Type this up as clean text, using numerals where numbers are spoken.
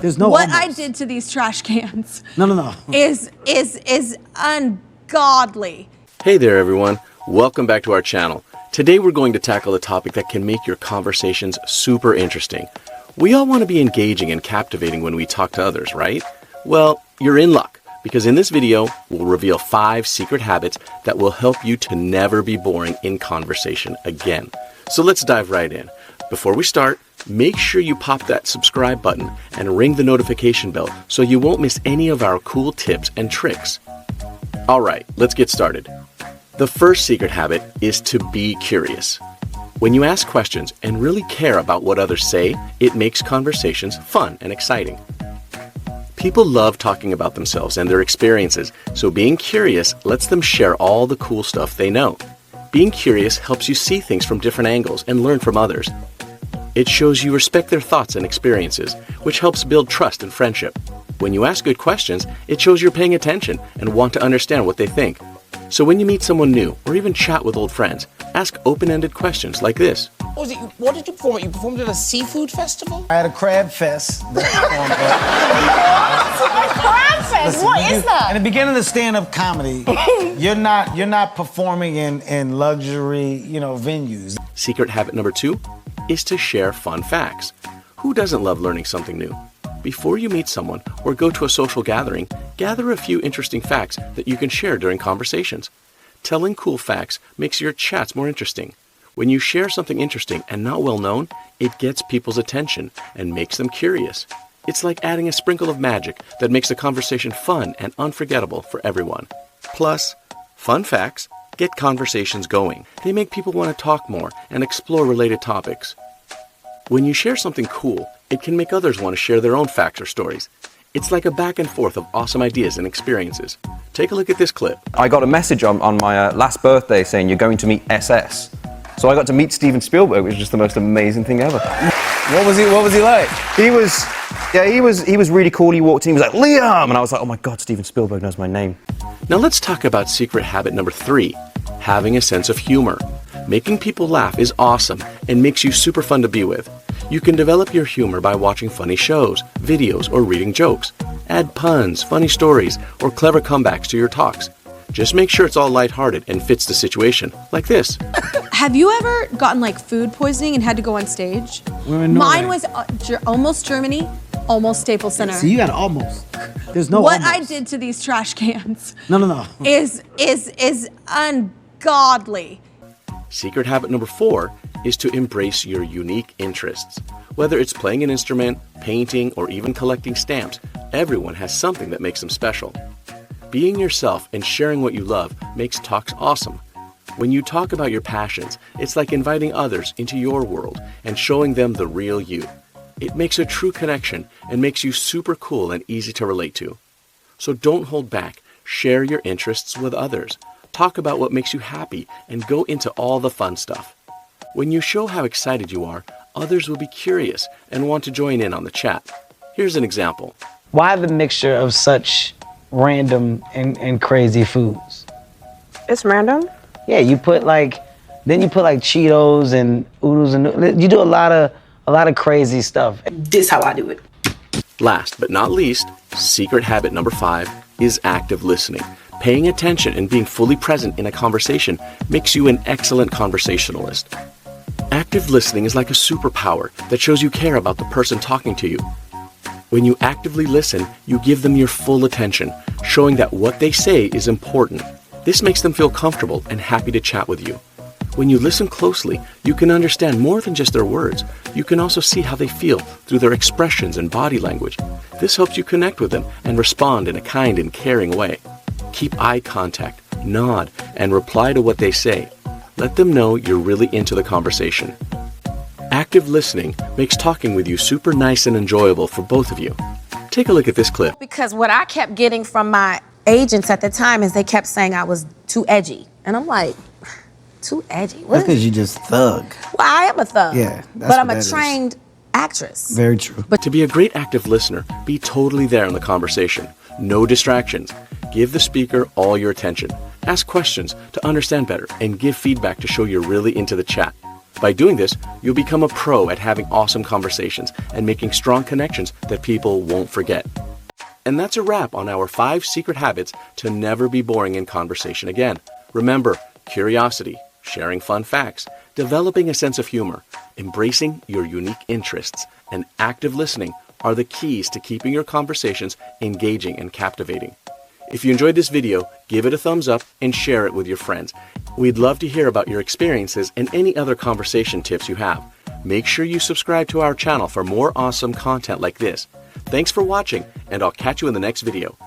There's no what I almost. did to these trash cans No. is ungodly. Hey there everyone, welcome back to our channel. Today we're going to tackle a topic that can make your conversations super interesting. We all want to be engaging and captivating when we talk to others, right? Well, you're in luck, because in this video, we'll reveal 5 secret habits that will help you to never be boring in conversation again. So let's dive right in. Before we start, make sure you pop that subscribe button and ring the notification bell so you won't miss any of our cool tips and tricks. Alright, let's get started. The first secret habit is to be curious. When you ask questions and really care about what others say, it makes conversations fun and exciting. People love talking about themselves and their experiences, so being curious lets them share all the cool stuff they know. Being curious helps you see things from different angles and learn from others. It shows you respect their thoughts and experiences, which helps build trust and friendship. When you ask good questions, it shows you're paying attention and want to understand what they think. So when you meet someone new or even chat with old friends, ask open-ended questions like this. What did you perform at? You performed at a seafood festival? I had a crab fest. Crab fest? What is that? In the beginning of stand-up comedy, you're not performing in luxury, venues. Secret habit number 2 is to share fun facts. Who doesn't love learning something new? Before you meet someone or go to a social gathering, gather a few interesting facts that you can share during conversations. Telling cool facts makes your chats more interesting. When you share something interesting and not well known, it gets people's attention and makes them curious. It's like adding a sprinkle of magic that makes the conversation fun and unforgettable for everyone. Plus, fun facts get conversations going. They make people want to talk more and explore related topics. When you share something cool, it can make others want to share their own facts or stories. It's like a back and forth of awesome ideas and experiences. Take a look at this clip. I got a message on my last birthday saying you're going to meet SS. So I got to meet Steven Spielberg, which was just the most amazing thing ever. What was he like? He was really cool. He walked in, he was like, Liam! And I was like, oh my God, Steven Spielberg knows my name. Now let's talk about secret habit number 3, having a sense of humor. Making people laugh is awesome and makes you super fun to be with. You can develop your humor by watching funny shows, videos, or reading jokes. Add puns, funny stories, or clever comebacks to your talks. Just make sure it's all lighthearted and fits the situation, like this. Have you ever gotten like food poisoning and had to go on stage? Mine was almost Germany, almost Staples Center. See, you got almost. There's no What almost. I did to these trash cans No. is ungodly. Secret habit number 4 is to embrace your unique interests. Whether it's playing an instrument, painting, or even collecting stamps, everyone has something that makes them special. Being yourself and sharing what you love makes talks awesome. When you talk about your passions, it's like inviting others into your world and showing them the real you. It makes a true connection and makes you super cool and easy to relate to. So don't hold back. Share your interests with others. Talk about what makes you happy and go into all the fun stuff. When you show how excited you are, others will be curious and want to join in on the chat. Here's an example. Why the mixture of such random and crazy foods? It's random? Yeah, you put like Cheetos and oodles and you do a lot of crazy stuff. This how I do it. Last but not least, secret habit number 5 is active listening. Paying attention and being fully present in a conversation makes you an excellent conversationalist. Active listening is like a superpower that shows you care about the person talking to you. When you actively listen, you give them your full attention, showing that what they say is important. This makes them feel comfortable and happy to chat with you. When you listen closely, you can understand more than just their words. You can also see how they feel through their expressions and body language. This helps you connect with them and respond in a kind and caring way. Keep eye contact, nod, and reply to what they say. Let them know you're really into the conversation. Active listening makes talking with you super nice and enjoyable for both of you. Take a look at this clip. Because what I kept getting from my agents at the time is they kept saying I was too edgy. And I'm like, too edgy? What? That's because you just thug. Well, I am a thug. Yeah, that's but I'm what a that is. trained actress. Very true. But to be a great active listener, be totally there in the conversation. No distractions. Give the speaker all your attention. Ask questions to understand better and give feedback to show you're really into the chat. By doing this, you'll become a pro at having awesome conversations and making strong connections that people won't forget. And that's a wrap on our 5 secret habits to never be boring in conversation again. Remember, curiosity, sharing fun facts, developing a sense of humor, embracing your unique interests, and active listening are the keys to keeping your conversations engaging and captivating. If you enjoyed this video, give it a thumbs up and share it with your friends. We'd love to hear about your experiences and any other conversation tips you have. Make sure you subscribe to our channel for more awesome content like this. Thanks for watching, and I'll catch you in the next video.